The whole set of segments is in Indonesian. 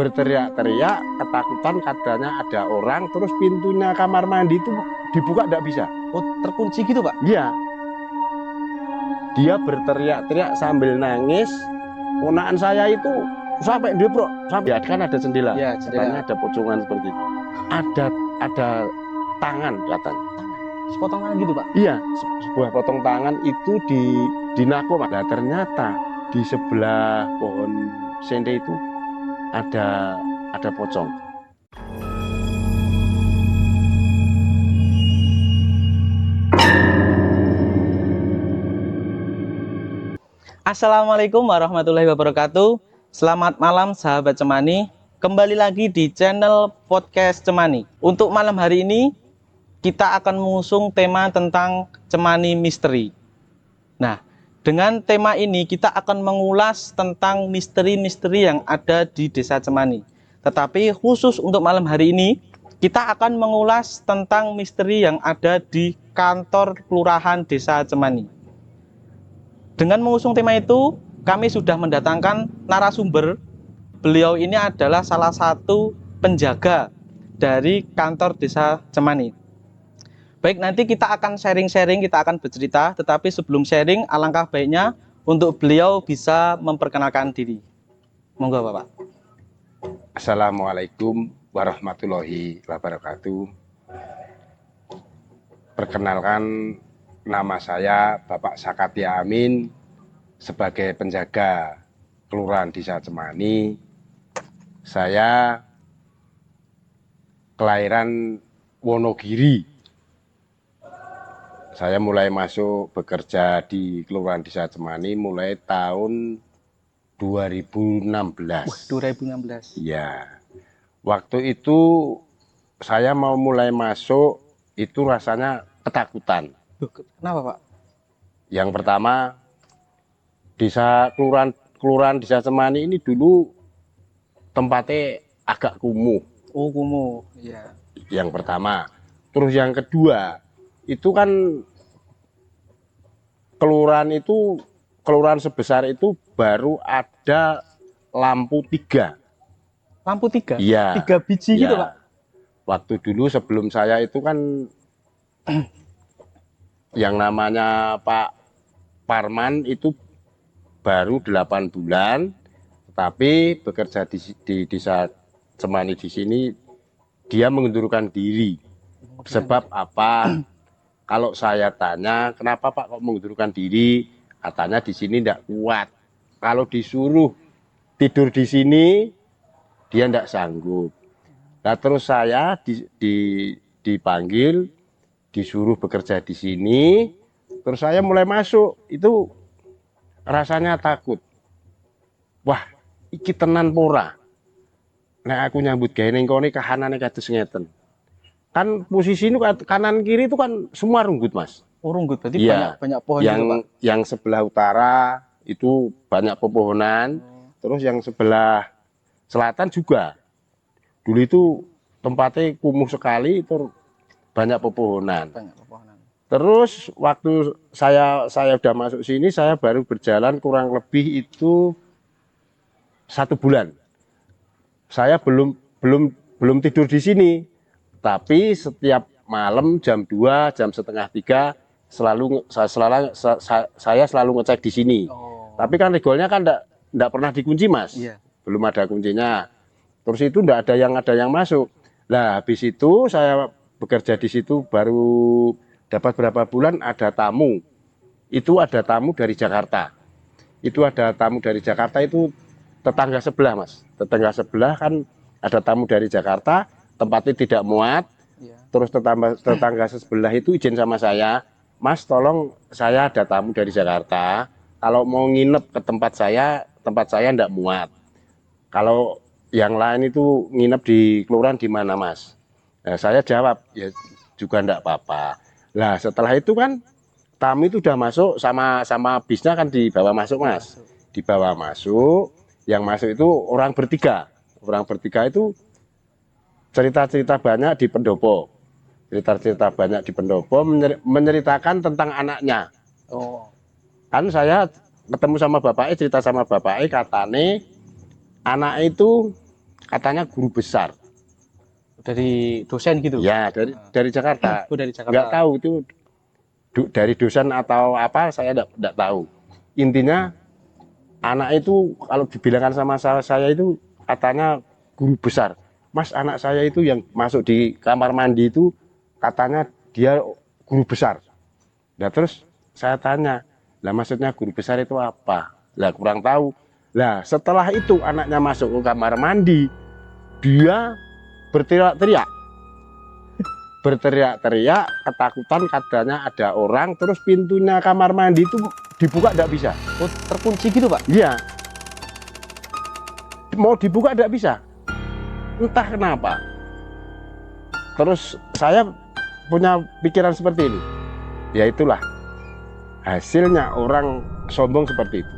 berteriak-teriak, ketakutan katanya ada orang, terus pintunya kamar mandi itu dibuka tidak bisa. Oh, terkunci gitu, Pak? Iya. Dia berteriak-teriak sambil nangis. Ponakan saya itu sampai dia bro, sampai kan ada jendela. Ya, Katanya ada pocongan seperti itu. Ada tangan katanya. Sepotong tangan gitu, Pak? Iya, sebuah potong tangan itu di nako, Pak. Nah, ternyata di sebelah pohon sende itu ada pocong. Assalamualaikum warahmatullahi wabarakatuh. Selamat malam sahabat Cemani. Kembali lagi di channel podcast Cemani. Untuk malam hari ini kita akan mengusung tema tentang Cemani Misteri. Nah, dengan tema ini kita akan mengulas tentang misteri-misteri yang ada di Desa Cemani. Tetapi khusus untuk malam hari ini kita akan mengulas tentang misteri yang ada di kantor kelurahan Desa Cemani. Dengan mengusung tema itu, kami sudah mendatangkan narasumber. Beliau ini adalah salah satu penjaga dari kantor Desa Cemani. Baik, nanti kita akan sharing-sharing, kita akan bercerita. Tetapi sebelum sharing, alangkah baiknya untuk beliau bisa memperkenalkan diri. Monggo, Bapak. Assalamualaikum warahmatullahi wabarakatuh. Perkenalkan, nama saya Bapak Sakatia Amin sebagai penjaga Kelurahan Desa Cemani. Saya kelahiran Wonogiri. Saya mulai masuk bekerja di Kelurahan Desa Cemani mulai tahun 2016. 2016. Iya. Waktu itu saya mau mulai masuk itu rasanya ketakutan. Kenapa, Pak? Yang pertama, kelurahan Desa Cemani ini dulu tempatnya agak kumuh. Oh, kumuh. Iya. Yang pertama. Terus yang kedua, itu kan kelurahan sebesar itu baru ada lampu 3. Lampu 3? Iya. 3 biji gitu, Iya. Pak? Waktu dulu sebelum saya itu kan yang namanya Pak Parman itu baru 8 bulan, tapi bekerja di Desa Cemani di sini dia mengundurkan diri. Sebab apa? Kalau saya tanya, kenapa Pak kok mengundurkan diri? Katanya di sini tidak kuat. Kalau disuruh tidur di sini, dia tidak sanggup. Nah, terus saya dipanggil, disuruh bekerja di sini, terus saya mulai masuk. Itu rasanya takut. Wah, iki tenan pora. Nah, aku nyambut gawe ning kene kahanane kados ngeten. Kan posisi ini kanan kiri itu kan semua rumput, Mas. Oh, rumput. Berarti Iya. banyak pohon yang, gitu, Pak? Yang sebelah utara itu banyak pepohonan. Terus yang sebelah selatan juga. Dulu itu tempatnya kumuh sekali, itu banyak pepohonan. Banyak pepohonan. Terus waktu saya udah masuk sini, saya baru berjalan kurang lebih itu 1 bulan. Saya belum tidur di sini, tapi setiap malam jam 2, jam setengah 3 saya selalu ngecek di sini. Oh. Tapi kan regolnya kan enggak pernah dikunci, Mas. Iya. Belum ada kuncinya. Terus itu enggak ada yang masuk. Nah, habis itu saya bekerja di situ baru dapat berapa bulan ada tamu. Itu ada tamu dari Jakarta. Itu tetangga sebelah, Mas. Tetangga sebelah kan ada tamu dari Jakarta, tempatnya tidak muat. Iya. Terus tetangga sebelah itu izin sama saya, Mas, tolong saya ada tamu dari Jakarta. Kalau mau nginep ke tempat saya enggak muat. Kalau yang lain itu nginep di kelurahan di mana, Mas? Nah, saya jawab, ya juga enggak apa-apa. Nah, setelah itu kan tamu itu udah masuk sama bisnya kan dibawa masuk, Mas. Dibawa masuk, yang masuk itu orang bertiga. Orang bertiga itu cerita-cerita banyak di pendopo. Menceritakan tentang anaknya. Oh. Kan saya ketemu sama bapaknya, cerita sama bapaknya, katanya anak itu katanya guru besar. Dari dosen gitu? Ya, dari Jakarta. Oh, dari Jakarta. Nggak tahu itu dari dosen atau apa, saya nggak tahu. Intinya anak itu kalau dibilangkan sama saya itu katanya guru besar. Mas, anak saya itu yang masuk di kamar mandi itu katanya dia guru besar. Nah terus saya tanya, lah maksudnya guru besar itu apa? Lah kurang tahu. Lah setelah itu anaknya masuk ke kamar mandi, dia berteriak-teriak, ketakutan katanya ada orang, terus pintunya kamar mandi itu dibuka tidak bisa. Oh, terkunci gitu Pak? Iya, mau dibuka tidak bisa, entah kenapa. Terus saya punya pikiran seperti ini, ya itulah hasilnya orang sombong seperti itu.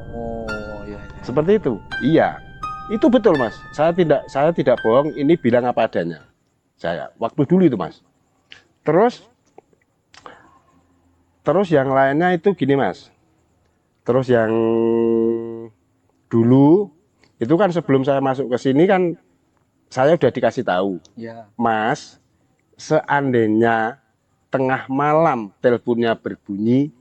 Oh iya. Seperti itu, iya. Itu betul Mas, saya tidak bohong, ini bilang apa adanya. Saya waktu dulu itu Mas. Terus yang lainnya itu gini Mas. Terus yang dulu itu kan sebelum saya masuk ke sini kan saya udah dikasih tahu, Ya. Mas, seandainya tengah malam teleponnya berbunyi,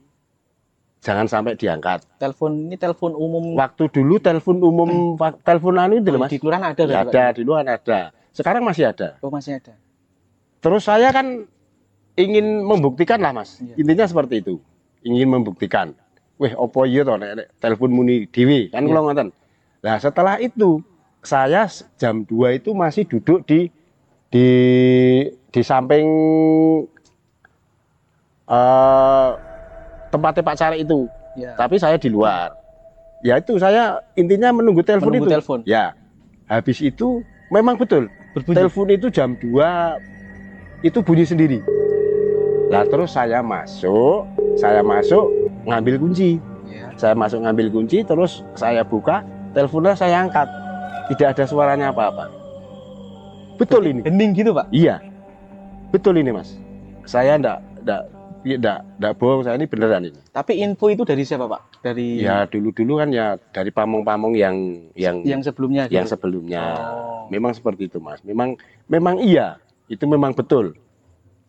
jangan sampai diangkat. Telepon ini telepon umum. Waktu dulu telepon umum, telepon anu itu loh Mas. Di kelurahan ada Ya, berarti, ada, Pak? di luar ada. Sekarang masih ada. Oh masih ada. Terus saya kan ingin membuktikan lah Mas. Iya. Intinya seperti itu. Ingin membuktikan. Weh, opo iya toh nek telepon muni dhewe kan Iya. kula ngoten. Nah, setelah itu saya jam 2 itu masih duduk di samping tempatnya Pak Cari itu. Ya. Tapi saya di luar. Ya itu saya intinya menunggu telepon Menunggu itu. telepon. Ya. Habis itu memang betul. Berbunyi. Telepon itu jam 2 itu bunyi sendiri. Lah terus saya masuk ngambil kunci. Ya. Saya masuk ngambil kunci, terus saya buka, teleponnya saya angkat. Tidak ada suaranya apa-apa. Betul ini. Hening gitu Pak? Iya. Betul ini Mas. Saya enggak bohong, saya ini beneran ini. Tapi info itu dari siapa Pak? Dari Ya dulu-dulu kan ya dari pamong-pamong yang sebelumnya. yang gitu? sebelumnya. Oh. Memang seperti itu Mas. Memang iya. Itu memang betul.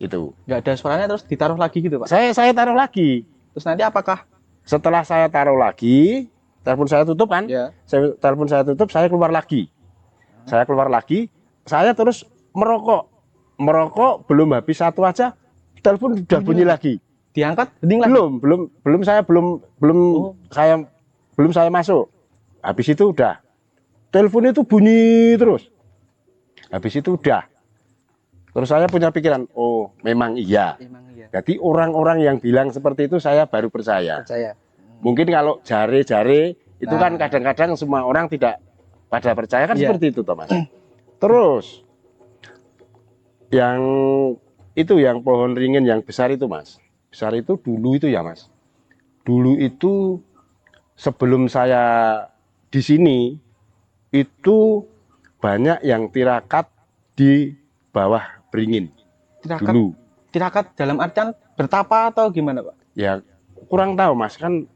Itu. Nggak ada suaranya terus ditaruh lagi gitu Pak? Saya taruh lagi. Terus nanti apakah? Setelah saya taruh lagi, telepon saya tutup kan? Ya. Telepon saya tutup, saya keluar lagi. Saya keluar lagi, saya terus merokok. Merokok belum habis satu aja, telepon udah bunyi lagi. Diangkat hening lagi? Belum Oh. saya masuk. Habis itu udah. Telepon itu bunyi terus. Habis itu udah. Terus saya punya pikiran, oh memang iya. Emang iya. Jadi orang-orang yang bilang seperti itu saya baru percaya. Percaya. Mungkin kalau jare-jare itu kan Nah. kadang-kadang semua orang tidak pada percaya kan Iya. seperti itu Thomas. Terus yang itu yang pohon ringin yang besar itu Mas. Besar itu dulu itu ya Mas. Dulu itu sebelum saya di sini itu banyak yang tirakat di bawah beringin. Tirakat, Dulu. tirakat dalam artian bertapa atau gimana Pak? Ya kurang tahu Mas, kan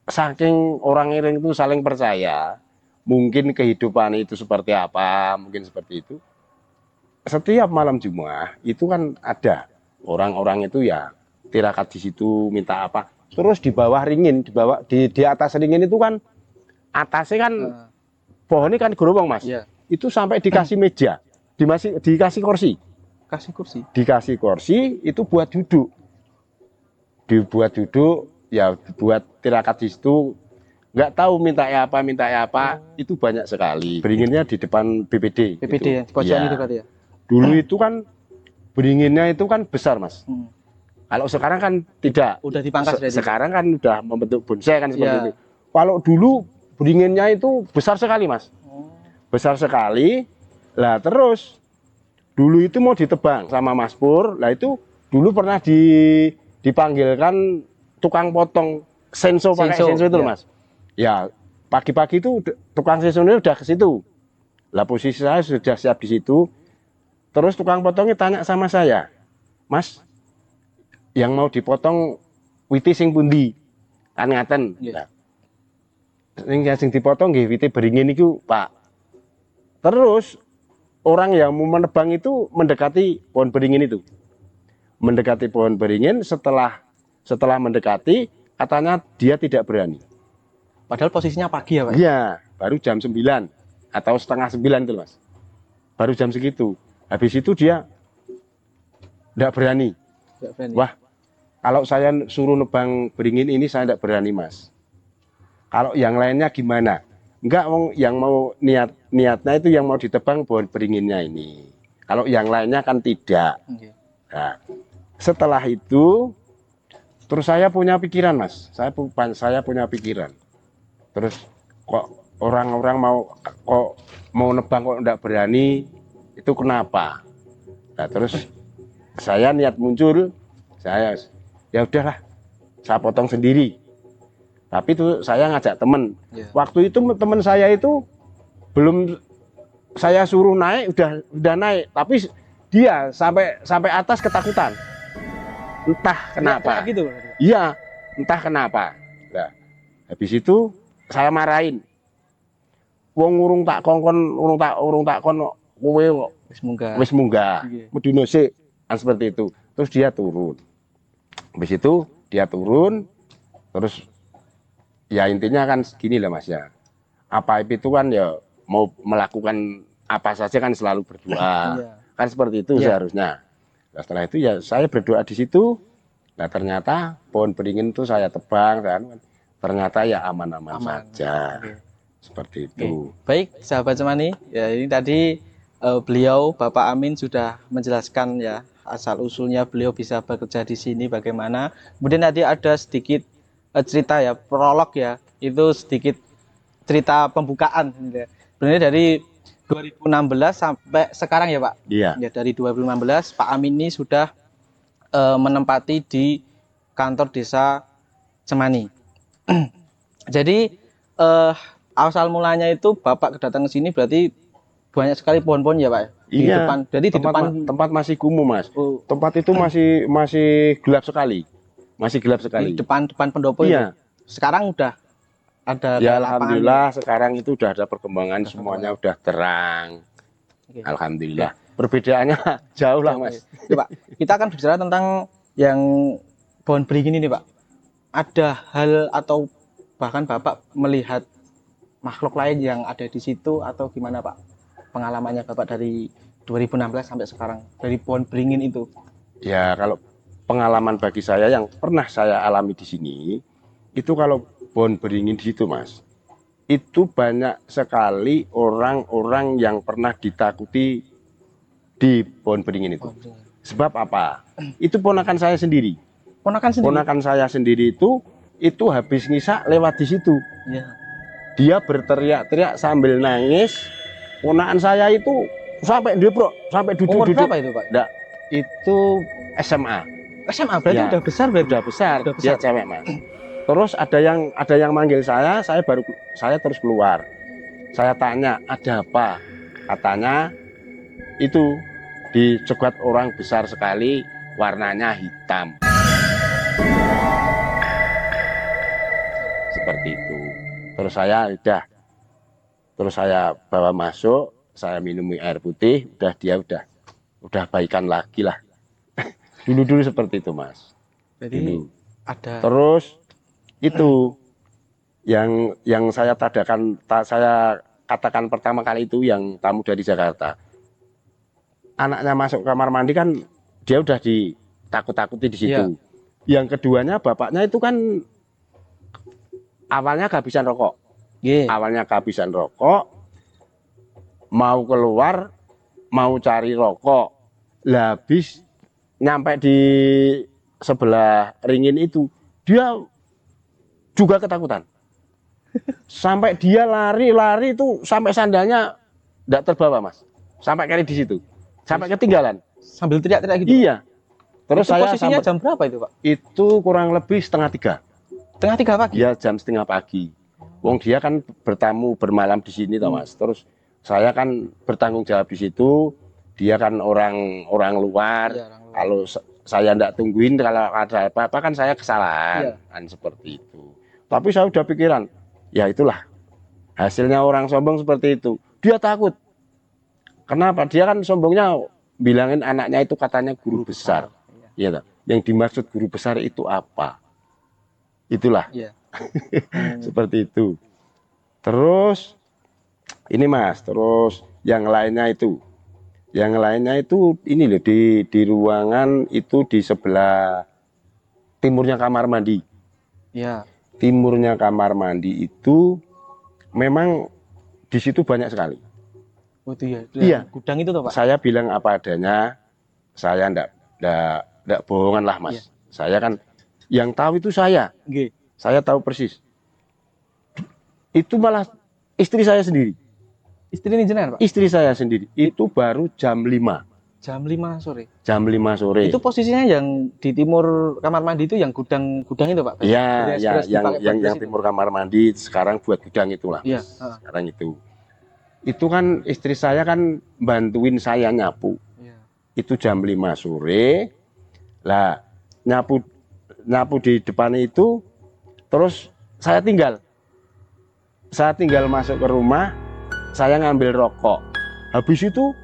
saking orang Iring itu saling percaya, mungkin kehidupan itu seperti apa, mungkin seperti itu. Setiap malam Jumat itu kan ada orang-orang itu ya tirakat di situ minta apa. Terus di bawah ringin, di atas ringin itu kan atasnya kan pohonnya kan gerowong Mas. Iya. Itu sampai dikasih meja, dikasih kursi. Kasih kursi. Dikasih kursi itu buat duduk. Dibuat duduk, ya buat tirakat di situ. Nggak tahu minta apa, itu banyak sekali. Beringinnya di depan BPD. BPD gitu. ya, di pojokan Iya. itu berarti ya. Dulu itu kan beringinnya itu kan besar Mas. Kalau sekarang kan tidak. Udah dipangkas berarti. Sekarang kan udah membentuk bonsai kan seperti Iya. itu. Kalau dulu beringinnya itu besar sekali Mas. Besar sekali. Lah terus dulu itu mau ditebang sama Mas Pur. Lah itu dulu pernah dipanggilkan tukang potong senso pakai senso itu iya. Mas. Ya pagi-pagi itu tukang senso ini udah ke situ. Lah posisi saya sudah siap di situ. Terus tukang potongnya tanya sama saya, Mas, yang mau dipotong witi sing pundi? Kan ngaten. Iya. Nah, sing dipotong nggih wite beringin niku, Pak. Terus orang yang mau menebang itu mendekati pohon beringin itu. Mendekati pohon beringin, setelah mendekati, katanya dia tidak berani. Padahal posisinya pagi ya Pak? Iya, baru jam 9 atau setengah 9 itu Mas. Baru jam segitu. Habis itu dia tidak berani. Nggak berani. Wah, kalau saya suruh nebang beringin ini saya tidak berani Mas. Kalau yang lainnya gimana? Enggak, yang mau niatnya itu yang mau ditebang pohon beringinnya ini. Kalau yang lainnya kan tidak. Okay. Nah, setelah itu terus saya punya pikiran Mas. Saya punya pikiran. Terus kok orang-orang mau nebang kok enggak berani, itu kenapa? Nah, terus saya niat muncul, saya ya udahlah, saya potong sendiri. Tapi itu saya ngajak temen. Yeah. Waktu itu temen saya itu belum saya suruh naik, udah naik, tapi dia sampai atas ketakutan. Entah kenapa. Gitu. Iya, entah kenapa. Nah, habis itu saya marahin. Wong urung tak kongkon, urung tak kon kowe kok wis munggah. Medune sik, seperti itu. Terus dia turun. Habis itu dia turun, terus ya intinya kan gini lah Mas ya. Apa itu kan ya mau melakukan apa saja kan selalu berdoa. Kan seperti itu seharusnya. Nah, setelah itu ya saya berdoa di situ. Nah, ternyata pohon beringin itu saya tebang kan. Ternyata ya aman-aman saja. Seperti itu. Baik, sahabat Cemani, ya ini tadi beliau Bapak Amin sudah menjelaskan ya asal usulnya beliau bisa bekerja di sini bagaimana. Kemudian tadi ada sedikit cerita ya, prolog ya, itu sedikit cerita pembukaan. Sebenarnya dari 2016 sampai sekarang ya Pak. Iya. Ya, dari 2016 Pak Amin ini sudah menempati di kantor desa Cemani. Jadi asal mulanya itu Bapak kedatangan ke sini berarti banyak sekali pohon-pohon ya Pak. Di Iya. depan. Jadi di depan tempat masih kumuh Mas. Tempat itu masih gelap sekali. Masih gelap sekali. Di depan pendopo iya. Itu. Sekarang udah ada ya alhamdulillah ya. Sekarang itu udah ada perkembangan, semuanya udah terang. Okay. Alhamdulillah. Perbedaannya jauh lah Mas. Ya, Pak, kita akan bicara tentang yang pohon beringin ini Pak. Ada hal atau bahkan Bapak melihat makhluk lain yang ada di situ atau gimana Pak? Pengalamannya Bapak dari 2016 sampai sekarang dari pohon beringin itu. Ya kalau pengalaman bagi saya yang pernah saya alami di sini itu kalau pohon beringin di situ Mas, itu banyak sekali orang-orang yang pernah ditakuti di pohon beringin itu. Sebab apa? Itu ponakan saya sendiri. Ponakan saya sendiri itu habis ngisa lewat di situ. Ya. Dia berteriak-teriak sambil nangis. Ponakan saya itu sampai debrok, sampai duduk-duduk. Umur berapa itu Pak? Enggak, itu SMA. SMA berarti ya. Udah besar berarti? Udah besar. Dia cewek Mas. Terus ada yang manggil saya terus keluar. Saya tanya, ada apa? Katanya itu dicegat orang besar sekali, warnanya hitam. Seperti itu. Terus saya bawa masuk, saya minumi air putih, dia udah baikan lagi lah. Dulu seperti itu Mas. Jadi dulu. Ada. Terus itu yang saya katakan pertama kali itu yang tamu dari Jakarta. Anaknya masuk kamar mandi kan dia udah ditakut-takuti di situ. Yeah. Yang keduanya bapaknya itu kan awalnya kehabisan rokok. Yeah. Awalnya kehabisan rokok, mau keluar, mau cari rokok. Lah habis nyampe di sebelah ringin itu, dia juga ketakutan. Sampai dia lari itu sampai sandalnya enggak terbawa Mas. Sampai kali di situ. Sampai ketinggalan. Sambil teriak-teriak gitu. Iya. Terus itu saya posisinya jam berapa itu Pak? Itu kurang lebih 2:30. 2:30 pagi? Iya, jam 2:30 pagi. Wong dia kan bertamu bermalam di sini toh Mas. Terus saya kan bertanggung jawab di situ. Dia kan orang luar. Ya, orang luar. Kalau saya enggak tungguin kalau ada apa-apa kan saya kesalahan. Kan seperti itu. Tapi saya udah pikiran, ya itulah hasilnya orang sombong seperti itu. Dia takut. Kenapa? Dia kan sombongnya bilangin anaknya itu katanya guru besar. Iya toh. Yang dimaksud guru besar itu apa? Itulah Iya. seperti itu. Terus ini Mas, terus yang lainnya itu. Yang lainnya itu ini loh di ruangan itu di sebelah timurnya kamar mandi. Iya. Timurnya kamar mandi itu memang di situ banyak sekali. Oh itu ya. Iya. Gudang itu toh Pak. Saya bilang apa adanya, saya ndak bohongan lah Mas. Iya. Saya kan yang tahu itu saya. Nggih. Saya tahu persis. Itu malah istri saya sendiri. Istri ini jenengan Pak. Istri saya sendiri. Itu baru jam 5. Jam 5 sore. Jam 5 sore. Itu posisinya yang di timur kamar mandi itu yang gudang itu Pak. Iya, ya, Beres-beres dipakai buat yang beres itu. timur kamar mandi sekarang buat gudang itulah. Iya. Sekarang itu. Itu kan istri saya kan bantuin saya nyapu. Iya. Itu jam 5 sore. Lah, nyapu di depan itu terus saya tinggal masuk ke rumah, saya ngambil rokok. Habis itu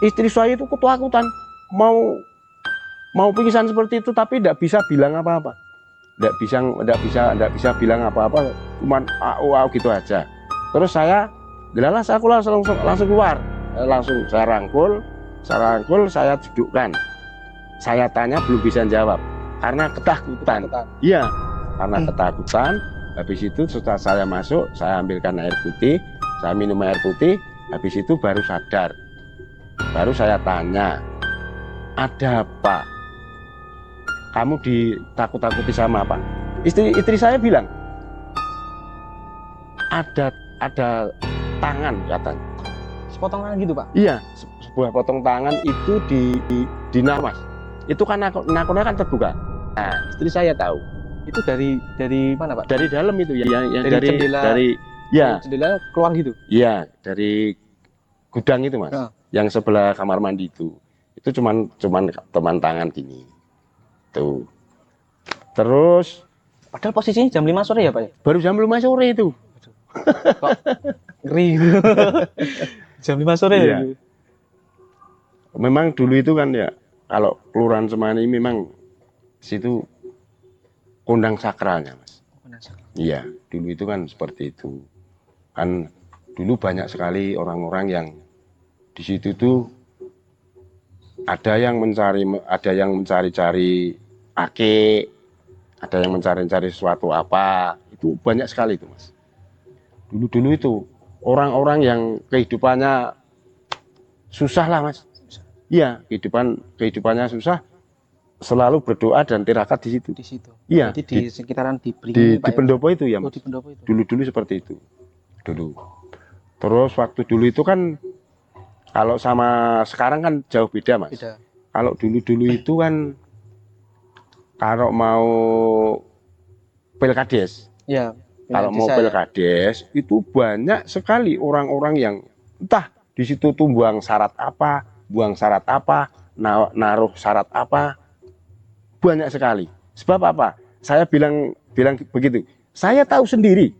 istri saya itu ketakutan mau pingsan seperti itu, tapi tidak bisa bilang apa-apa, tidak bisa bilang apa-apa, cuman au gitu aja. Terus saya langsung keluar, langsung saya rangkul, saya dudukkan, saya tanya belum bisa jawab karena ketakutan. Iya, karena ketakutan. Habis itu setelah saya masuk, saya ambilkan air putih, saya minum air putih, habis itu baru sadar. Baru saya tanya, ada apa? Kamu ditakut-takuti sama apa? Istri saya bilang, ada tangan katanya. Sepotong tangan gitu Pak? Iya, sebuah potong tangan itu di namas. Itu kan nakonnya kan terbuka. Nah, istri saya tahu. Itu dari mana Pak? Dari dalam itu ya, yang Dari jendela. ya. Jendela keluar gitu? Iya, dari gudang itu Mas. Yang sebelah kamar mandi itu cuman teman tangan gini tuh. Terus padahal posisinya jam 5 sore ya Pak ya? baru jam 5 sore itu. Kok ngeri gitu. Jam 5 sore Iya. ya? Memang dulu itu kan ya, kalau Kelurahan Semani memang situ kondang sakralnya Mas. Iya, dulu itu kan seperti itu. Kan dulu banyak sekali orang-orang yang di situ tuh ada yang mencari-cari ake, ada yang mencari-cari sesuatu apa, itu banyak sekali itu Mas. Dulu itu orang-orang yang kehidupannya susah lah Mas. Iya, kehidupannya susah, selalu berdoa dan tirakat di situ. Di situ. Iya. Jadi di sekitaran di Beringin Di pendopo itu ya Mas. di pendopo itu. Dulu seperti itu. Dulu. Terus waktu dulu itu kan kalau sama sekarang kan jauh beda Mas. Beda. Kalau dulu itu kan kalau mau pilkades, Ya. kalau mau pilkades itu banyak sekali orang-orang yang entah di situ tuh buang syarat apa, naruh syarat apa, banyak sekali. Sebab apa? Saya bilang begitu. Saya tahu sendiri.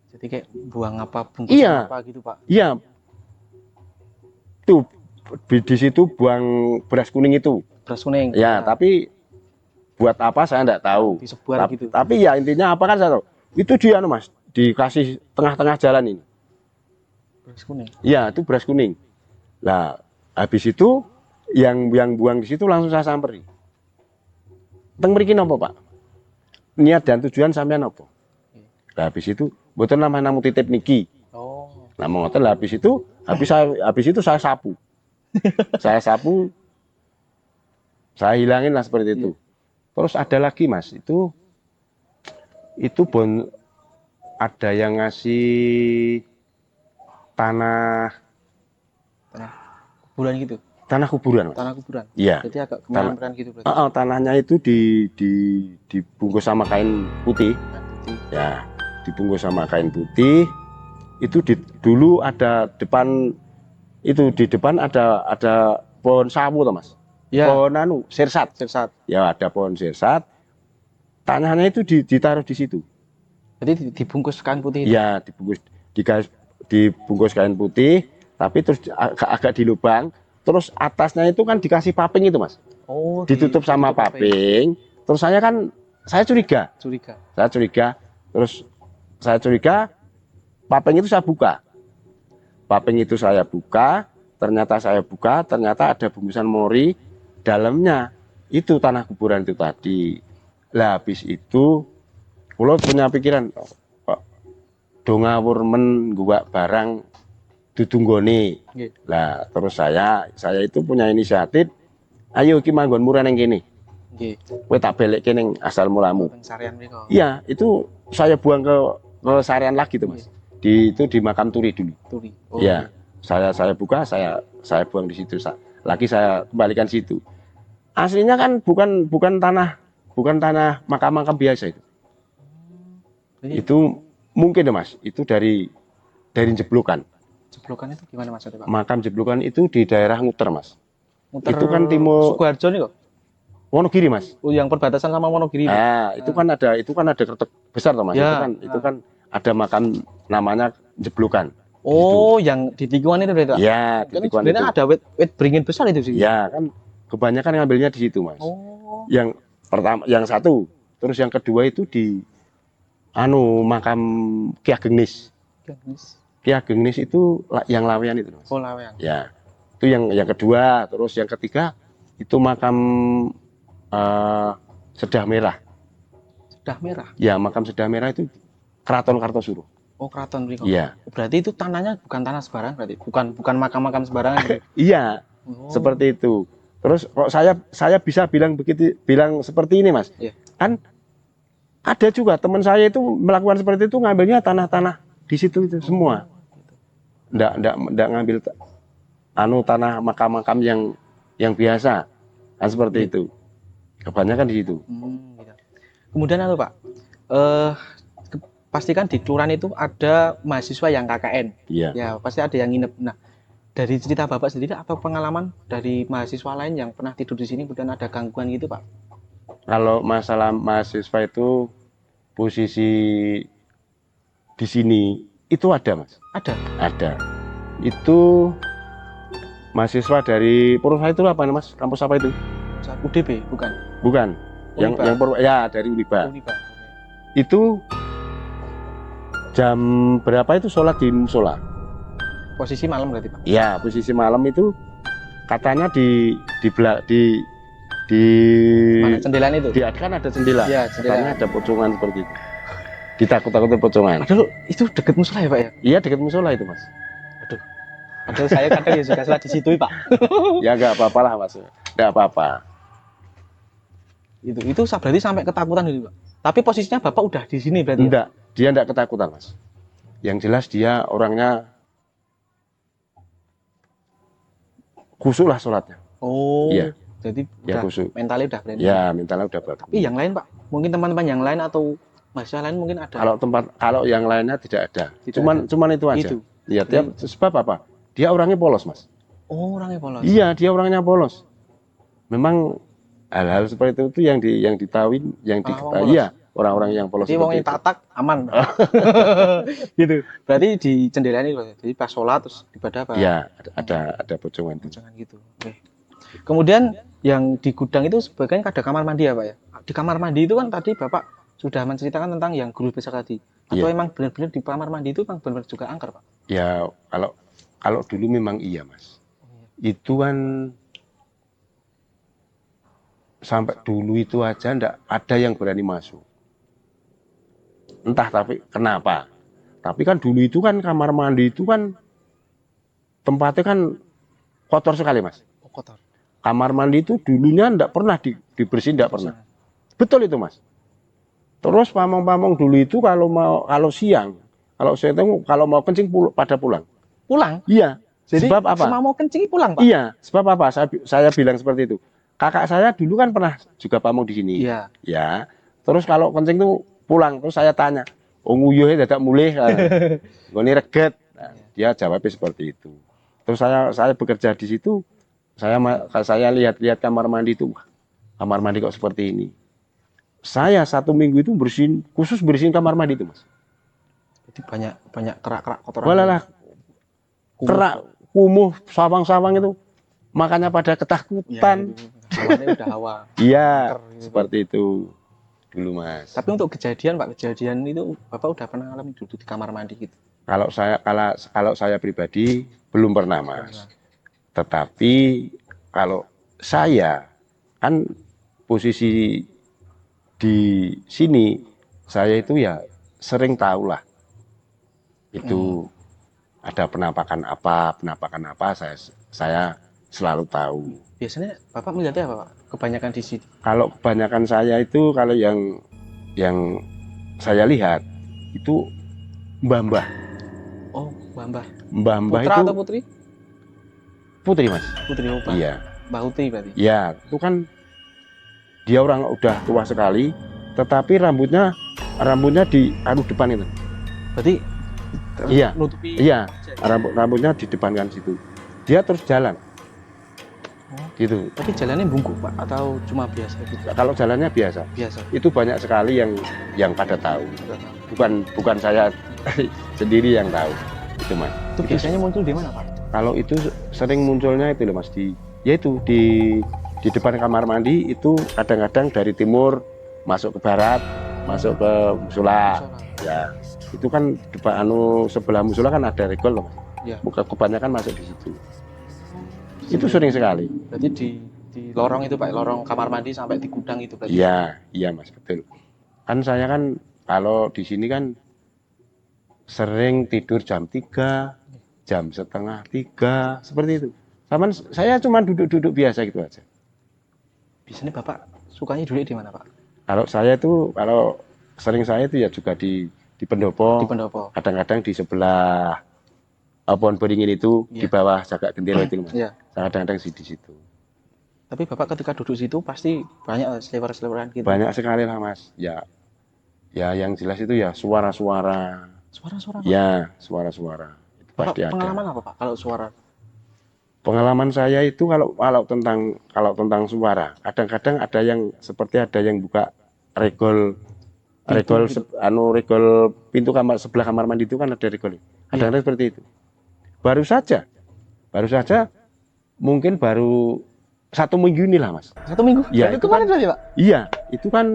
Jadi kayak buang apa, bungkus Iya. apa gitu Pak? Iya. Tuh di situ buang beras kuning itu. Beras kuning. Ya, tapi buat apa saya enggak tahu. Disebar gitu. Tapi ya intinya apa kan saya tahu. Itu dia Mas, dikasih tengah-tengah jalan ini. Beras kuning. Iya, itu beras kuning. Nah, habis itu yang buang di situ langsung saya samperi. Teng mriki napa, Pak? Niat dan tujuan sampean apa? Nah, habis itu mboten namu titip niki. Oh. Nah, ngoten lah habis itu saya sapu. Saya sapu, saya hilangin lah seperti itu. Terus ada lagi Mas, itu ada yang ngasih tanah kuburan gitu. Tanah kuburan Mas. Tanah kuburan. Iya. Jadi agak kemeran gitu berarti. Tanahnya itu dibungkus sama kain putih. Ya, dibungkus sama kain putih. Itu dulu ada di depan ada pohon sawu toh Mas. Ya. Pohon sirsat. Ya, ada pohon sirsat. Tanahnya itu ditaruh di situ. Jadi dibungkus kain putih. Iya, dibungkus kain putih. tapi terus agak di lubang, terus atasnya itu kan dikasih paping itu Mas. Oh, Ditutup sama paping. Terus saya curiga. Terus saya curiga paping itu saya buka. Ternyata ada bungkusan mori, dalamnya itu tanah kuburan itu tadi. Lah habis itu kula punya pikiran, kok do ngawur men ngguwak barang dudu nggone. Lah terus saya itu punya inisiatif, ayo iki manggon murah ning kene. Nggih. Kowe tak belekke ning asal mulamu. Pencarian mriko. Iya, itu saya buang ke sarian lagi tuh Mas. Di makam Turi dulu. Turi. Oh, iya. Saya buka, saya buang di situ. Lagi saya kembalikan situ. Aslinya kan bukan tanah makam-makam biasa itu. Itu mungkin ya Mas, itu dari jeblokan. Jeblokan itu gimana Mas, Pak? Makam jeblokan itu di daerah Nguter Mas. Nguter itu kan timur Sukoharjo nih kok. Wonogiri Mas. Oh, yang perbatasan sama Wonogiri. Nah, itu kan ada kretek besar tuh Mas. Ya. Itu kan ada makam namanya jeblokan. Oh, gitu. Yang di tikungan itu berarti? Iya, di tikungan itu. Ada wit beringin besar itu sih. Ya, kan kebanyakan ngambilnya di situ, Mas. Oh. Yang pertama, yang satu, terus yang kedua itu di makam Ki Ageng Nis. Ki Ageng Nis itu yang Lawean itu, Mas. Oh, Lawean. Ya. Itu yang kedua, terus yang ketiga itu makam Sedah Merah. Sedah Merah. Ya, makam Sedah Merah itu Keraton Kartosuro. Oh, keraton mriko. Iya. Berarti itu tanahnya bukan tanah sembarangan berarti. Bukan makam-makam sembarangan gitu. Iya. Oh. Seperti itu. Terus kok saya bisa bilang seperti ini, Mas. Iya. Kan ada juga teman saya itu melakukan seperti itu, ngambilnya tanah-tanah di situ itu semua. Nggak ngambil tanah makam-makam yang biasa. Kan seperti itu. Kebanyakan di situ. Gitu. Kemudian Pak, pastikan di kelurahan itu ada mahasiswa yang KKN. Iya. Ya, pasti ada yang nginep. Nah, dari cerita Bapak sendiri atau pengalaman dari mahasiswa lain yang pernah tidur di sini kemudian ada gangguan gitu, Pak? Kalau masalah mahasiswa itu posisi di sini itu ada, Mas. Ada. Itu mahasiswa dari Purwokerto itu apa nih, Mas? Kampus apa itu? UDB, bukan? Bukan. Yang dari Uniba. Itu jam berapa itu sholat di musola? Posisi malam berarti, Pak? Iya, posisi malam itu katanya di mana cendelaan itu? Kan ada jendela. Ya, katanya ada pocongan seperti itu. Ditakut-takutin pocongan. Aduh, itu dekat musola ya, Pak ya? Iya, dekat musola itu, Mas. Aduh. Padahal saya kadang ya juga sholat di situ, Pak. Ya enggak apa-apa lah, Mas. Enggak apa-apa. Itu berarti sampai ketakutan itu, Pak. Tapi posisinya Bapak udah di sini berarti? Enggak, dia enggak ketakutan, Mas. Yang jelas dia orangnya khusyuk lah sholatnya. Oh, iya. Jadi ya, khusyuk. Mentalnya udah berani. Ya, mentalnya udah bagus. Tapi yang lain, Pak, mungkin teman-teman yang lain atau mahasiswa lain mungkin ada. Kalau yang lainnya tidak ada. Cuman itu aja. Iya, sebab apa? Dia orangnya polos, Mas. Oh, orangnya polos. Iya, dia orangnya polos. Memang hal-hal seperti itu yang ditahuin, yang diketahui. Iya, orang-orang yang polos. Jadi wong yang tatak aman. Gitu. Berarti di jendela ini, jadi pas sholat terus ibadah apa? Iya, ada pocongan gitu. Oke. Kemudian yang di gudang itu sebagian ada kamar mandi ya, Pak ya? Di kamar mandi itu kan tadi Bapak sudah menceritakan tentang yang guru besar tadi. Atau emang benar-benar di kamar mandi itu memang benar-benar juga angker, Pak? Ya, kalau dulu memang iya, Mas. Itu kan sampai dulu itu aja ndak ada yang berani masuk. Entah tapi kenapa. Tapi kan dulu itu kan kamar mandi itu kan tempatnya kan kotor sekali, Mas. Oh, kotor. Kamar mandi itu dulunya ndak pernah dibersihin, ndak pernah. Betul itu, Mas. Terus pamong-pamong dulu itu kalau siang kalau mau kencing pada pulang. Pulang? Iya. Jadi sebab apa? Semua mau kencing pulang, Pak? Iya. Sebab apa? Saya bilang seperti itu. Kakak saya dulu kan pernah juga pamong di sini. Iya. Ya. Terus kalau kencing tuh pulang. Terus saya tanya, nguyuhnya dadak mulih. Ngene reget. Nah, dia jawabnya seperti itu. Terus saya bekerja di situ. Saya lihat kamar mandi itu. Kamar mandi kok seperti ini. Saya 1 minggu itu bersihin kamar mandi itu, Mas. Jadi banyak kerak-kerak kotoran. Walalah kerak kumuh sawang-sawang itu makanya pada Ya, ketakutan. itu. Hawanya udah hawa. Iya, Angker gitu. seperti itu dulu Mas. Tapi untuk kejadian Pak, kejadian itu Bapak udah pernah ngalamin duduk di kamar mandi gitu? Kalau saya pribadi belum pernah Mas. Tetapi kalau saya kan posisi di sini, saya itu ya sering tahu lah itu ada penampakan apa saya selalu tahu. Biasanya Bapak melihatnya apa Pak? Kebanyakan di sini. Kalau kebanyakan saya itu kalau yang saya lihat itu mbah-mbah. Oh, Mbah. Mbah-mbah Putra itu atau putri? putri Mas. Putri Mbah. Iya. Mbah Uti berarti. Ya, itu kan dia orang udah tua sekali, tetapi rambutnya di depan itu. Berarti Iya. nutupi. Iya, rambutnya di depan kan situ. Dia terus jalan. Gitu. Tapi jalannya bungkuk Pak atau cuma biasa gitu? Kalau jalannya biasa. Biasa. Itu banyak sekali yang pada tahu. Bukan saya sendiri yang tahu. Itu Mas. Itu biasanya muncul di mana Pak? Kalau itu sering munculnya itu loh Mas di depan kamar mandi itu kadang-kadang dari timur masuk ke barat, masuk ke musola. Ya, itu kan depan sebelah musola kan ada regol loh Mas. Ya. Kebanyakan masuk di situ. Itu sering sekali. Berarti di lorong itu Pak, lorong kamar mandi sampai di gudang itu berarti. Iya Mas, betul. Kan saya kan kalau di sini kan sering tidur jam 3, jam setengah 3, seperti itu. Sama saya cuma duduk-duduk biasa gitu aja. Biasanya Bapak sukanya duduk di mana Pak? Kalau saya itu, kalau sering saya itu ya juga di pendopo, Di pendopo. kadang-kadang di sebelah pohon beringin itu, Iya. di bawah Jagak Gendero itu Mas. Iya. Kadang-kadang di situ. Tapi Bapak ketika duduk situ pasti banyak selewer-seleweran gitu. Banyak sekali lah Mas. Ya yang jelas itu ya suara-suara. Suara-suara Pak. Ya, suara-suara. Itu Bapak pasti ada. pengalaman apa Pak kalau suara? Pengalaman saya itu kalau tentang suara, kadang-kadang ada yang seperti ada yang buka regol regol pintu kamar sebelah kamar mandi itu kan ada regol. Kadang-kadang seperti itu. Baru saja mungkin baru 1 minggu ini lah Mas. 1 minggu? Iya, Itu itu kemarin kan- berarti Pak? Iya, itu kan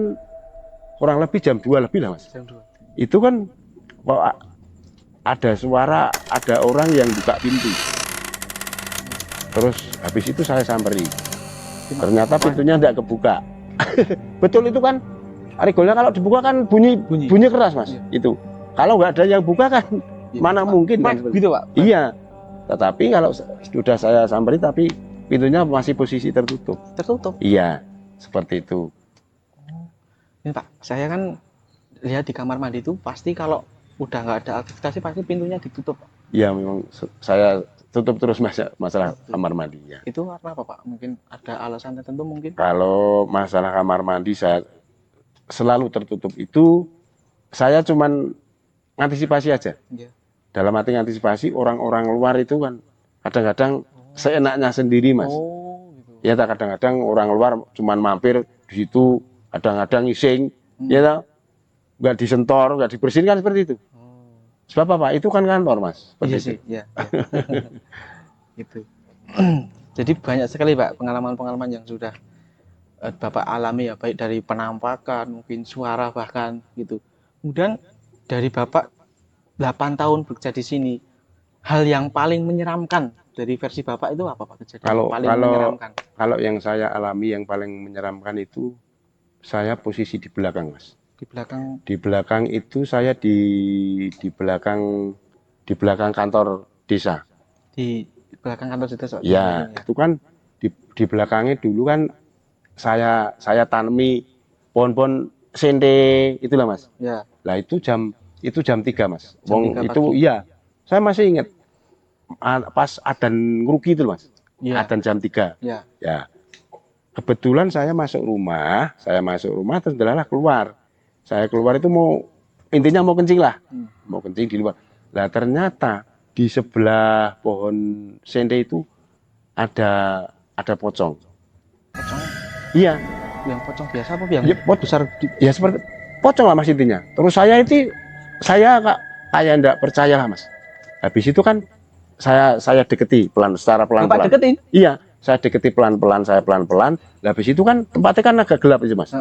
kurang lebih jam 2 lebih lah Mas. Jam 2. Itu kan kok ada suara, ada orang yang buka pintu. Terus habis itu saya samperi. Ternyata pintunya tidak kebuka. Betul itu kan regolnya kalau dibuka kan bunyi keras Mas. Iya. Itu. Kalau nggak ada yang buka kan Iya. mana mungkin kan. Gitu Pak? Iya. Tetapi kalau sudah saya samperi tapi pintunya masih posisi tertutup. Tertutup. Iya, seperti itu. Ini Pak, saya kan lihat di kamar mandi itu pasti kalau udah nggak ada aktivitas pasti pintunya ditutup. Iya, memang saya tutup terus masalah kamar mandi ya. Itu karena apa Pak? Mungkin ada alasan tertentu mungkin? Kalau masalah kamar mandi saya selalu tertutup itu saya cuman antisipasi aja. Iya. Dalam arti antisipasi orang-orang luar itu kan kadang-kadang seenaknya sendiri Mas. Oh, gitu. Ya tak kadang-kadang orang luar cuman mampir di situ, kadang-kadang ngising, ya tak nggak disentor, nggak dibersihin kan seperti itu. Oh. Sebab apa? Itu kan kantor Mas. Seperti Iya itu. sih, iya. Gitu. Jadi banyak sekali Pak pengalaman-pengalaman yang sudah Bapak alami ya, baik dari penampakan, mungkin suara bahkan gitu. Kemudian dari Bapak 8 tahun bekerja di sini, hal yang paling menyeramkan dari versi Bapak itu apa Pak kejadian Kalau- paling kalau- menyeramkan? Kalau yang saya alami yang paling menyeramkan itu saya posisi di belakang Mas. Di belakang Di belakang itu saya di belakang kantor desa. di belakang kantor desa. Ya, itu kan di belakangnya dulu kan saya tanami pohon-pohon sente itulah Mas. Ya. Lah itu jam 3 Mas. Jam Wong 3 itu pagi. iya. Saya masih ingat pas adzan ngruki itu Mas. Iya. Adzan jam 3. Ya. Ya. Kebetulan saya masuk rumah terus delalah keluar. Saya keluar itu intinya mau kencing lah. Mau kencing di luar. Lah ternyata di sebelah pohon sente itu ada pocong. Pocong. Iya, Yang pocong biasa apa yang ya, besar ya seperti pocong lah Mas intinya. Terus saya kayak enggak percaya lah Mas. Habis itu kan saya deketi secara Bapak pelan-pelan. deketin? Iya, saya deketi pelan-pelan, saya pelan-pelan. Habis itu kan tempatnya kan agak gelap itu Mas.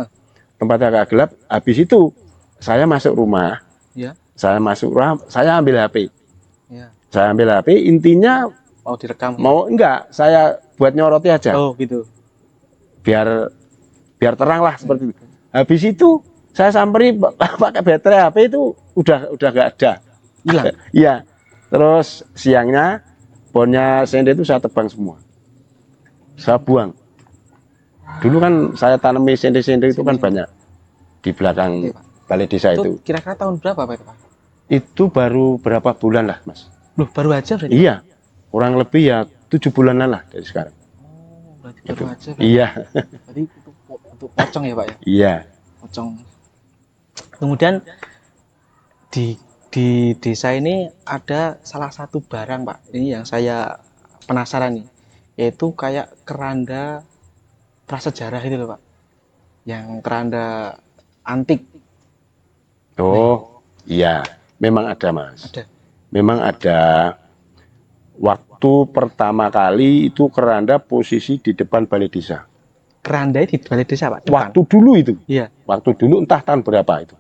Tempatnya agak gelap. Habis itu saya masuk rumah. Ya. Saya masuk rumah, saya ambil HP. Ya. Saya ambil HP, intinya Mau direkam? mau enggak, saya buat nyoroti aja. Oh gitu. Biar terang lah seperti itu. Habis itu saya samperi pakai baterai HP itu udah nggak ada. Hilang. Iya. Terus siangnya pohonnya sende itu saya tebang semua. Saya buang. Dulu kan saya tanami sende-sende itu kan banyak di belakang balai desa itu. Kira-kira tahun berapa Pak itu Pak? Itu baru berapa bulan lah Mas. Loh baru aja berarti? Iya. Kurang lebih ya 7 bulanan lah dari sekarang. Oh berarti baru aja. Iya. Berarti untuk pocong ya Pak ya? Iya. Pocong. Kemudian di desa ini ada salah satu barang Pak. Ini yang saya penasaran nih. Yaitu kayak keranda prasejarah itu loh Pak. Yang keranda antik. Oh, iya. Memang ada Mas. Ada. Memang ada. Waktu pertama kali itu keranda posisi di depan balai desa. Keranda di balai desa Pak? Depan. Waktu dulu itu. Iya. Waktu dulu entah tahun berapa itu.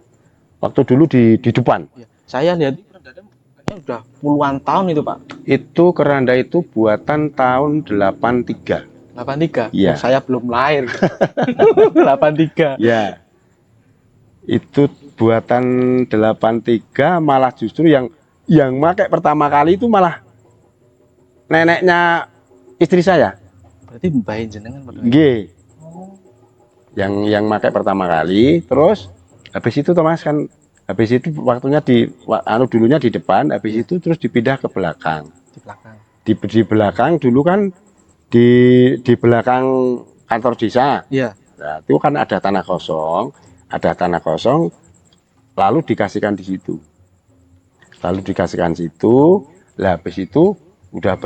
Waktu dulu di depan. Iya. Saya lihat kerandanya kayaknya udah puluhan tahun itu Pak. Itu keranda itu buatan tahun 83. 83? Iya. Oh, saya belum lahir. 83. Ya. Itu buatan 83, malah justru yang pakai pertama kali itu malah neneknya istri saya. Berarti mbahin jenengan Pak? Nggih. Oh. Yang pakai pertama kali, terus habis itu Thomas kan habis itu waktunya dulunya di depan, habis itu terus dipindah ke belakang. Di belakang. Di belakang dulu kan di belakang kantor desa. Iya. Nah, itu kan ada tanah kosong, lalu dikasihkan di situ. Lah habis itu udah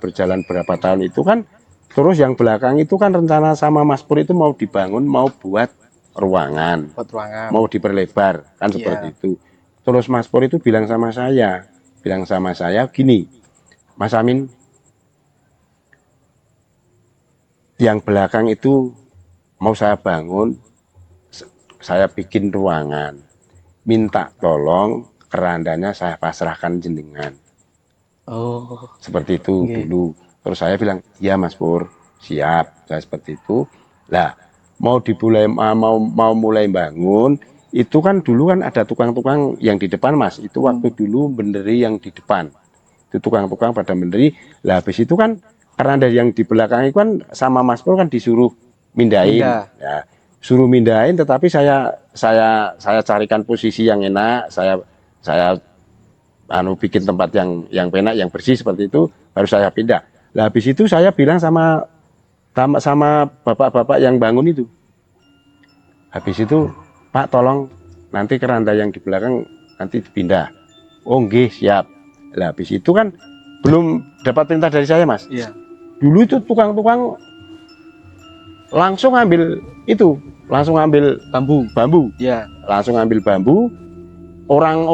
berjalan berapa tahun itu kan, terus yang belakang itu kan rencana sama Mas Pur itu mau dibangun, mau buat ruangan. Mau diperlebar kan seperti itu. Terus Mas Pur itu bilang sama saya gini, Mas Amin, yang belakang itu mau saya bangun, saya bikin ruangan, minta tolong kerandanya saya pasrahkan jenengan. Oh. Seperti itu dulu. Terus saya bilang, ya Mas Pur, siap. Saya seperti itu. Lah, mau mulai bangun, itu kan dulu kan ada tukang-tukang yang di depan Mas. Itu waktu dulu benderi yang di depan. Itu tukang-tukang pada benderi. Lah habis itu kan keranda yang di belakang itu kan sama Mas Pur kan disuruh mindahin. Ya, suruh mindahin, tetapi saya carikan posisi yang enak, saya bikin tempat yang enak, yang bersih seperti itu, baru saya pindah. Lah habis itu saya bilang sama bapak-bapak yang bangun itu. Habis itu, Pak tolong nanti keranda yang di belakang nanti dipindah. Oh nggih, siap. Lah habis itu kan belum dapat perintah dari saya Mas. Iya. Dulu itu tukang-tukang langsung ngambil bambu. Iya. Langsung ngambil bambu. Orang 6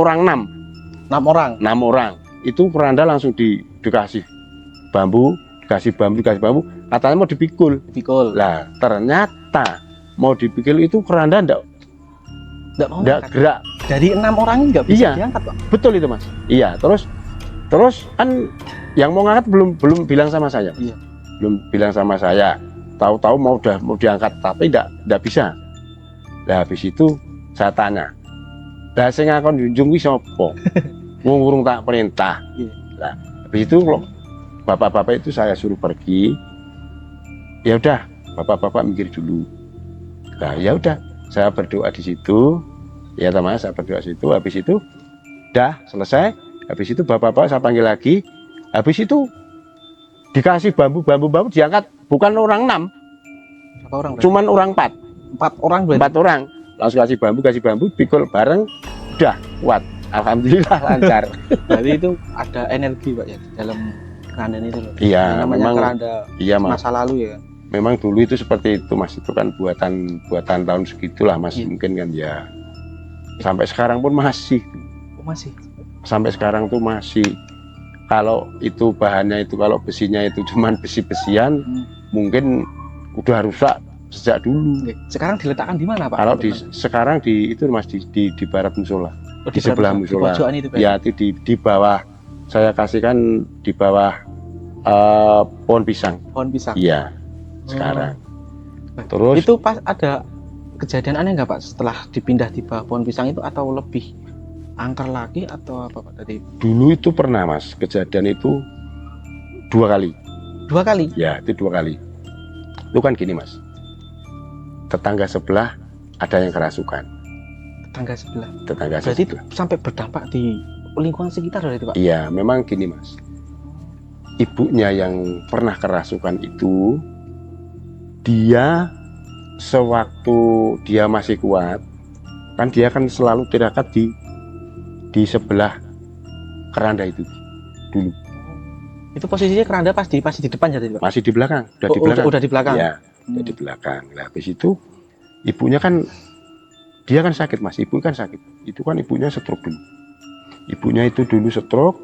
orang. 6 orang. Itu keranda langsung dikasih bambu. Katanya mau dipikul. Lah ternyata mau dipikul itu keranda enggak gerak. Dari 6 orang ini nggak bisa diangkat Pak? Betul itu Mas. Iya. Terus kan yang mau ngangkat belum bilang sama saya. Iya. Belum bilang sama saya. Tahu-tahu mau diangkat tapi enggak bisa. Lah habis itu saya tanya, lah sing ngakon njunjung kuwi sapa? Wong urung tak perintah. Lah habis itu bapak-bapak itu saya suruh pergi. Ya udah, bapak-bapak mikir dulu. Nah, ya udah, saya berdoa di situ. Ya teman, saya berdoa di situ. Habis itu udah selesai. Habis itu bapak-bapak saya panggil lagi. Habis itu dikasih bambu diangkat, bukan orang 6. Berapa orang? Cuman orang 4. 4 orang berarti? 4 orang. Langsung kasih bambu, pikul bareng, udah kuat. Alhamdulillah lancar. Berarti itu ada energi Pak ya di dalam keranda itu loh. Iya, namanya memang keranda masa lalu ya. Memang dulu itu seperti itu Mas, itu kan buatan tahun segitulah Mas, mungkin kan ya. Sampai sekarang pun masih. Oh, masih. Sampai sekarang tuh masih Kalau itu bahannya itu, kalau besinya itu cuman besi-besian, mungkin udah rusak sejak dulu. Oke. Sekarang diletakkan di mana, Pak? Kalau sekarang di itu Mas, di barat musola, Oh, di sebelah di musola. pojokan itu berarti? Ya, itu di bawah. Saya kasihkan di bawah pohon pisang. Pohon pisang. Iya, sekarang. Terus Itu pas ada kejadian aneh nggak, Pak, setelah dipindah di bawah pohon pisang itu, atau lebih angker lagi atau apa, Pak, tadi? dulu itu pernah Mas, kejadian itu 2 kali. 2 kali? Ya, itu 2 kali. Itu kan gini Mas, tetangga sebelah ada yang kerasukan. Tetangga sebelah. Tetangga Berarti sebelah. sampai berdampak di lingkungan sekitar dari itu, Pak? Iya, memang gini Mas. Ibunya yang pernah kerasukan itu, dia sewaktu dia masih kuat, kan dia kan selalu tirakat di sebelah keranda itu dulu. Itu posisinya keranda pasti di depan jadi, Pak? Masih di belakang, udah di Oh, belakang. udah di belakang. Ya, udah di belakang. Nah, habis itu ibunya kan, dia kan sakit Mas, ibu kan sakit. Itu kan ibunya stroke dulu. Ibunya itu dulu stroke,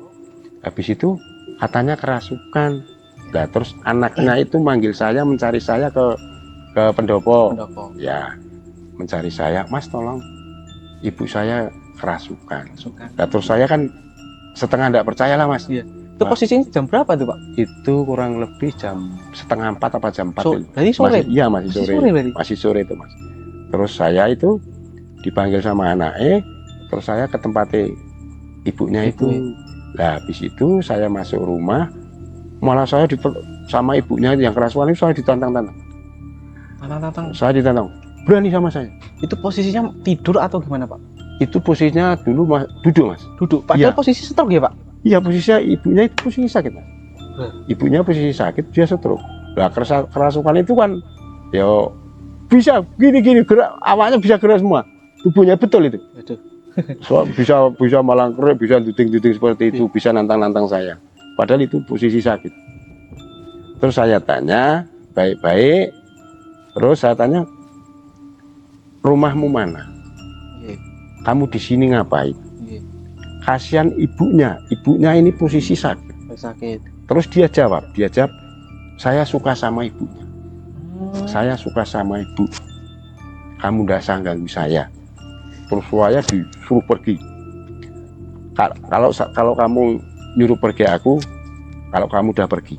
habis itu katanya kerasukan. Nah, terus anaknya itu manggil saya, mencari saya ke pendopo. Pendopo. Ya, mencari saya, Mas tolong ibu saya kerasukan. Nah, terus saya kan setengah enggak percaya lah Mas. Iya. Itu posisinya jam berapa tuh, Pak? Itu kurang lebih jam setengah 4 apa jam 4 itu. Berarti sore? Iya, masih sore. Masih sore itu Mas. Terus saya itu dipanggil sama anaknya, terus saya ke tempatnya ibunya itu. Nah, habis itu saya masuk rumah, malah saya sama ibunya yang kerasukan itu saya ditantang-tantang. Tantang-tantang. Saya ditantang, berani sama saya. Itu posisinya tidur atau gimana, Pak? Itu posisinya dulu Mas, duduk Mas. Duduk. Padahal posisi stroke ya, Pak? Iya, posisinya ibunya itu posisi sakit Mas. Ibunya posisi sakit, dia stroke. Nah, kerasukan itu kan ya bisa gini-gini gerak, awalnya bisa gerak semua. Tubuhnya betul itu. So, bisa malang kerik, bisa duding-duding seperti itu, bisa nantang-nantang saya. Padahal itu posisi sakit. Terus saya tanya baik-baik. Terus saya tanya, rumahmu mana? Kamu di sini ngapain? Kasihan ibunya ini posisi sakit. Terus dia jawab, saya suka sama ibunya. Saya suka sama ibu. Kamu tidak usah ganggu saya. Terus saya disuruh pergi. Kalau kamu nyuruh pergi aku, kalau kamu udah pergi.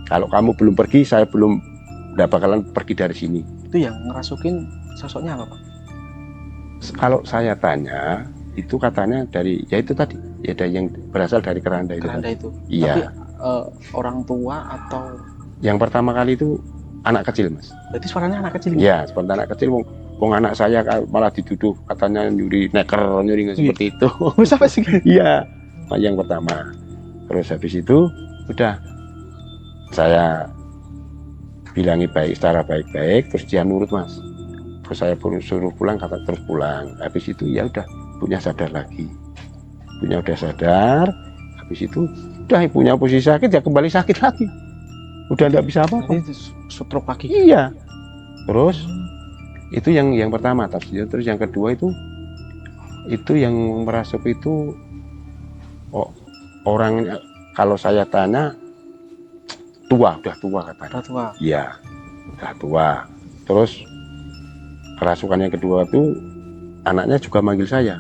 Kalau kamu belum pergi, saya tidak bakalan pergi dari sini. Itu yang ngerasukin sosoknya apa, Pak? Kalau saya tanya, itu katanya dari, ya itu tadi, ya ada yang berasal dari keranda itu. Keranda itu. Iya. Tapi orang tua atau? Yang pertama kali itu anak kecil Mas. Berarti suaranya anak kecil? Iya, seperti anak kecil. Wong anak saya malah dituduh katanya nyuri neker, nyuri seperti itu. Sampai segitu? Iya, yang pertama. Terus habis itu udah saya bilangi secara baik-baik, terus dia nurut Mas. Terus saya suruh pulang, kata terus pulang. Habis itu ya udah, ibunya sadar lagi. Ibunya udah sadar, habis itu udah ibunya posisi sakit, ya kembali sakit lagi. Udah enggak bisa apa-apa. Stroke lagi? Iya. Terus itu yang pertama, terus yang kedua itu yang merasuk itu orang, kalau saya tanya udah tua katanya. Udah tua? Iya, udah tua. Terus kerasukan yang kedua itu anaknya juga manggil saya,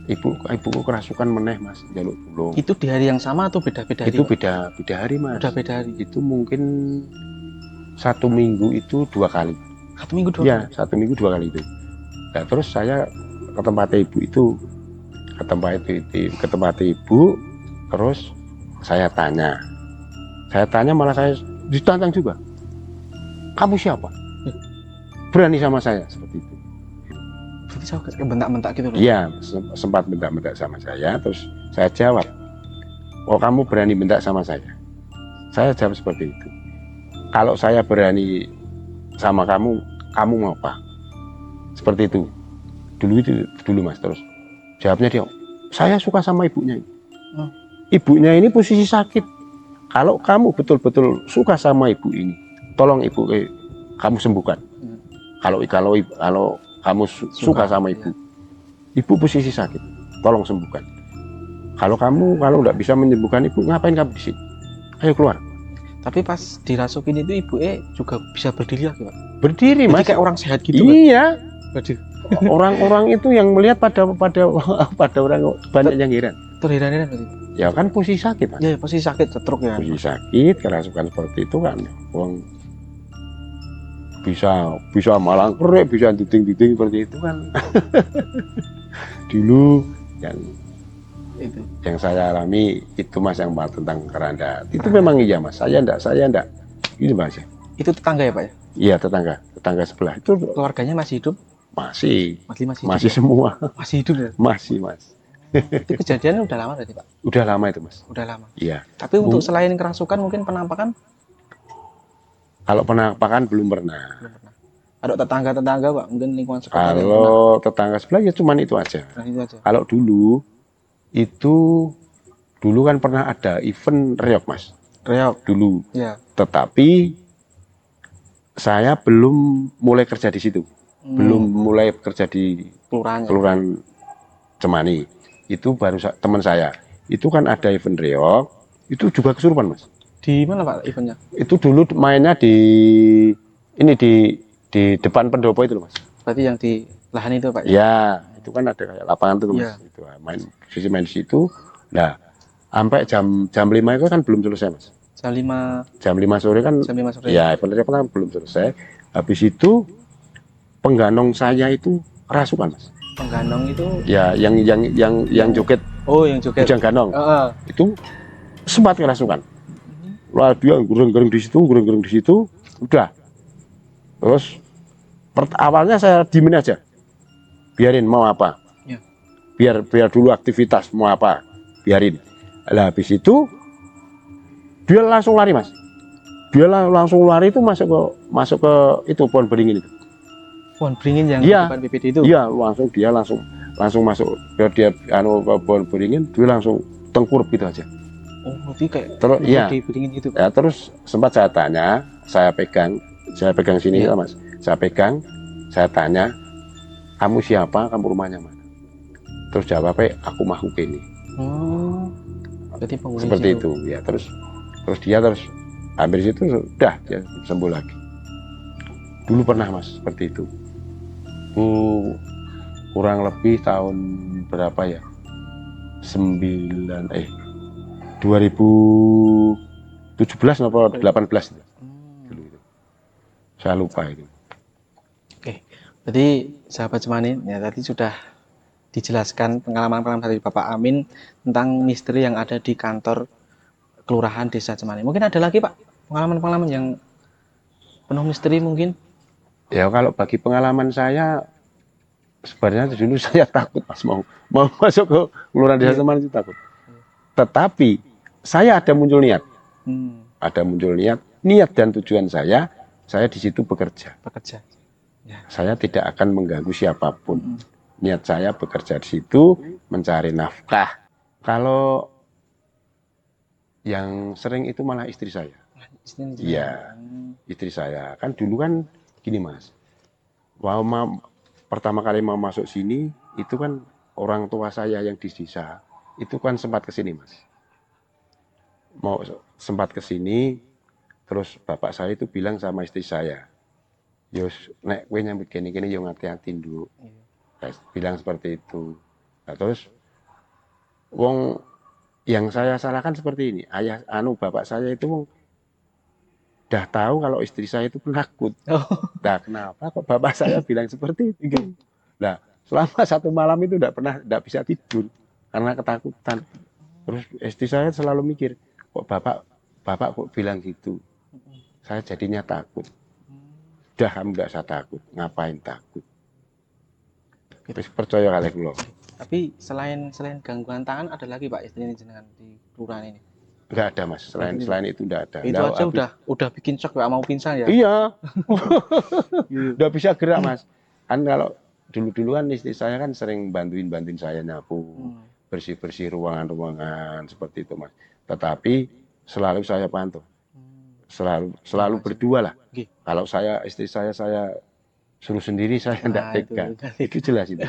ibuku kerasukan meneh Mas, jaluk tolong. Itu di hari yang sama atau beda-beda hari? Itu beda hari Mas. Udah beda hari? Itu mungkin 1 minggu itu 2 kali. 1 minggu 2 kali? Iya, 1 minggu 2 kali itu. Nah, terus saya ke tempat ibu itu, ke tempat ibu, terus saya tanya malah saya ditantang juga. Kamu siapa? Berani sama saya seperti itu. Berarti saya kayak bentak-bentak gitu loh? Iya, sempat bentak-bentak sama saya, terus saya jawab, oh kamu berani bentak sama saya? Saya jawab seperti itu. Kalau saya berani sama kamu mau apa? Seperti itu. Dulu Mas. Terus jawabnya dia, saya suka sama ibunya. Ibunya ini posisi sakit. Kalau kamu betul-betul suka sama ibu ini, tolong ibu kamu sembuhkan. Kalau kamu suka sama ibu, ibu posisi sakit, tolong sembuhkan. Kalau nggak bisa menyembuhkan ibu, ngapain kamu di sini? Ayo keluar. Tapi pas dirasukin itu ibu juga bisa berdiri lagi Pak. Berdiri Jadi mas. kayak orang sehat gitu Pak. Iya. Waduh. Orang-orang itu yang melihat pada orang banyak yang heran. Terheran-heran berarti. Ya kan posisi sakit mas. Ya pasti sakit stroke ya. Posisi sakit, kerasukan seperti itu kan. Wong bisa malang kerek, bisa diding-diding seperti itu kan. Dulu yang saya alami itu mas, yang tentang keranda itu memang iya mas, saya enggak ini mas ya. Itu tetangga ya Pak ya? Iya, tetangga sebelah itu Keluarganya masih hidup? masih Hidup, semua masih hidup ya? masih mas. Itu kejadiannya udah lama berarti Pak? Udah lama itu mas. Udah lama. Iya. Tapi untuk selain kerasukan mungkin penampakan? Kalau penampakan belum pernah. Belum pernah. Ada tetangga Pak, mungkin lingkungan sekitar yang Kalau tetangga sebelah ya cuman itu aja. Nah, itu aja. Kalau dulu kan pernah ada event reok mas. Reok Dulu. ya. Tetapi saya belum mulai kerja di situ. Belum mulai kerja di kelurahan Cemani. Itu baru teman saya. Itu kan ada event reok, itu juga kesurupan mas. Di mana Pak eventnya? Itu dulu mainnya di depan pendopo itu loh mas. Berarti yang di lahan itu Pak ya? Ya, itu kan ada kayak lapangan tuh mas. Ya. Itu main di situ. Nah, sampai jam 5 itu kan belum selesai mas. Jam 5 sore kan. Jam 5 sore. Ya, event reok kan belum selesai. Habis itu pengganong saya itu kerasukan mas. Pengganong itu Ya, yang joget. Oh, yang joget. Bujang ganong. Itu sempat kerasukan. Lah dia gureng-gureng di situ, udah. Terus awalnya saya diemin aja. Biarin mau apa. Ya. Biar dulu aktivitas mau apa. Biarin. Lah habis itu dia langsung lari mas. Dia langsung lari itu masuk ke itu pohon beringin itu. Pohon beringin yang Iya. depan BPD itu. Iya, langsung masuk. Dia ke pohon beringin, dia langsung tengkurap gitu aja. Oh, berarti kayak Terus iya. beringin gitu. Ya, terus sempat saya tanya, saya pegang sini ya mas. Saya tanya, kamu siapa? Kamu rumahnya mana? Terus jawabnya, aku makhluk ini. Oh, berarti penghuni Seperti situ. itu, ya. Terus dia hampir situ sudah dia sembuh lagi. Dulu pernah mas seperti itu. Kurang lebih tahun berapa ya? 2017 atau 18 itu. Dulu itu. Saya lupa itu. Oke, berarti sahabat Cemani, ya tadi sudah dijelaskan pengalaman-pengalaman dari Bapak Amin tentang misteri yang ada di kantor Kelurahan Desa Cemani. Mungkin ada lagi Pak pengalaman-pengalaman yang penuh misteri mungkin? Ya kalau bagi pengalaman saya, sebenarnya dulu saya takut mas mau masuk ke Kelurahan Desa Cemani itu takut. Tetapi saya ada muncul niat, niat dan tujuan saya di situ bekerja. Ya. Saya tidak akan mengganggu siapapun. Niat saya bekerja di situ, mencari nafkah. Kalau yang sering itu malah istri saya. Iya, istri saya. Kan dulu kan gini mas, pertama kali mau masuk sini, itu kan orang tua saya yang di desa, itu kan sempat ke sini mas. Sempat ke sini, terus bapak saya itu bilang sama istri saya, Yos, nek kowe nyambut gini-gini yo hati-hati dulu. Bilang seperti itu. Nah, terus wong yang saya salahkan seperti ini, bapak saya itu wong udah tahu kalau istri saya itu penakut. Nah, kenapa kok bapak saya bilang seperti itu? Nah, selama 1 malam itu enggak bisa tidur karena ketakutan. Terus istri saya selalu mikir, kok bapak kok bilang gitu? Saya jadinya takut. Udah, kamu enggak usah takut. Ngapain takut? Terus percaya kali kula. Tapi selain gangguan tangan ada lagi Pak istri ini jenengan di kelurahan ini? Enggak ada mas, selain itu enggak ada. Itu aja udah bikin shock, gak mau pingsan ya? Iya. Udah bisa gerak mas. Kan kalau dulu kan istri saya kan sering bantuin saya nyapu, bersih ruangan seperti itu mas. Tetapi selalu saya pantau, selalu berdua lah. Kalau istri saya suruh sendiri saya tidak tega. Itu jelas itu.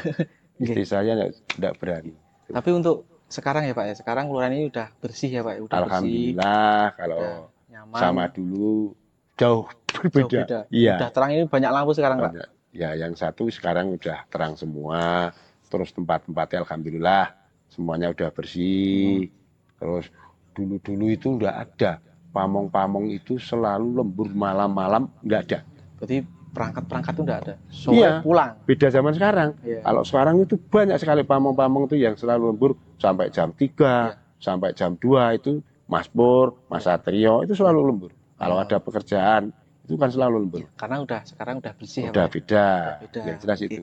Istri saya tidak berani. Tapi untuk sekarang ya Pak ya, sekarang kelurahan ini udah bersih ya Pak, udah bersih, Alhamdulillah kalau udah nyaman, sama dulu jauh jauh berbeda. beda. Iya, Udah terang, ini banyak lampu sekarang Pak. banyak. Ya, yang satu sekarang udah terang semua. Terus tempat-tempatnya alhamdulillah semuanya udah bersih. Terus dulu-dulu itu nggak ada. Pamong-pamong itu selalu lembur malam-malam nggak ada. Berarti perangkat-perangkat itu udah ada. Sore Iya, pulang. beda zaman sekarang. Iya. Kalau sekarang itu banyak sekali pamong-pamong itu yang selalu lembur sampai jam 3, Iya. sampai jam 2 itu Mas Pur, Mas Satrio itu selalu lembur. Kalau Oh. ada pekerjaan itu kan selalu lembur. Iya, karena sekarang udah bersih Udah ya Pak. beda. Beda. Yang jelas Oke. itu,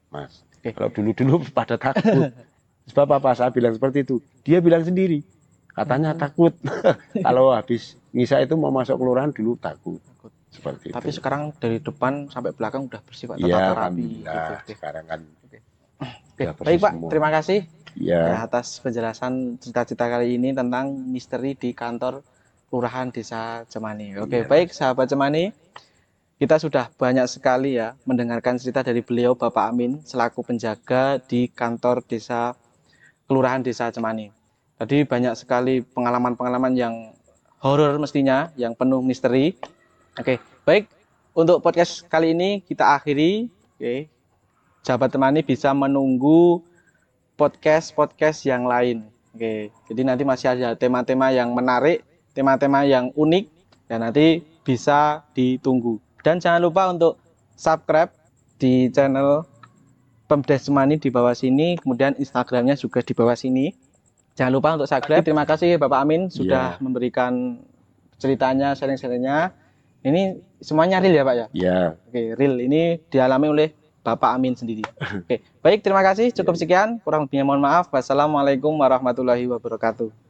Mas. Oke. Kalau dulu-dulu pada takut. Sebab apa saya bilang seperti itu? Dia bilang sendiri. Katanya takut. Kalau habis ngisa itu mau masuk kelurahan dulu takut. Takut. Seperti Tapi itu. sekarang dari depan sampai belakang udah bersih Pak, Iya, tertata rapi alhamdulillah. gitu. Oke. Sekarang kan Oke, udah bersih baik Pak, semua. terima kasih Iya. ya atas penjelasan cerita-cerita kali ini tentang misteri di kantor Kelurahan Desa Cemani. Oke, Iya, baik sahabat Cemani, kita sudah banyak sekali ya mendengarkan cerita dari beliau Bapak Amin selaku penjaga di kantor desa Kelurahan Desa Cemani. Tadi banyak sekali pengalaman-pengalaman yang horor mestinya, yang penuh misteri. Oke, baik. Untuk podcast kali ini kita akhiri. Oke. Sahabat Temani bisa menunggu podcast-podcast yang lain. Oke. Jadi nanti masih ada tema-tema yang menarik, tema-tema yang unik, dan nanti bisa ditunggu. Dan jangan lupa untuk subscribe di channel Pemdes Cemani di bawah sini, kemudian Instagramnya juga di bawah sini. Jangan lupa untuk subscribe. Terima kasih Bapak Amin sudah memberikan ceritanya, sharing-sharingnya. Ini semuanya real ya Pak ya? Iya. Oke, real. Ini dialami oleh Bapak Amin sendiri. Oke, baik, terima kasih. Cukup sekian. Kurang lebihnya mohon maaf. Wassalamualaikum warahmatullahi wabarakatuh.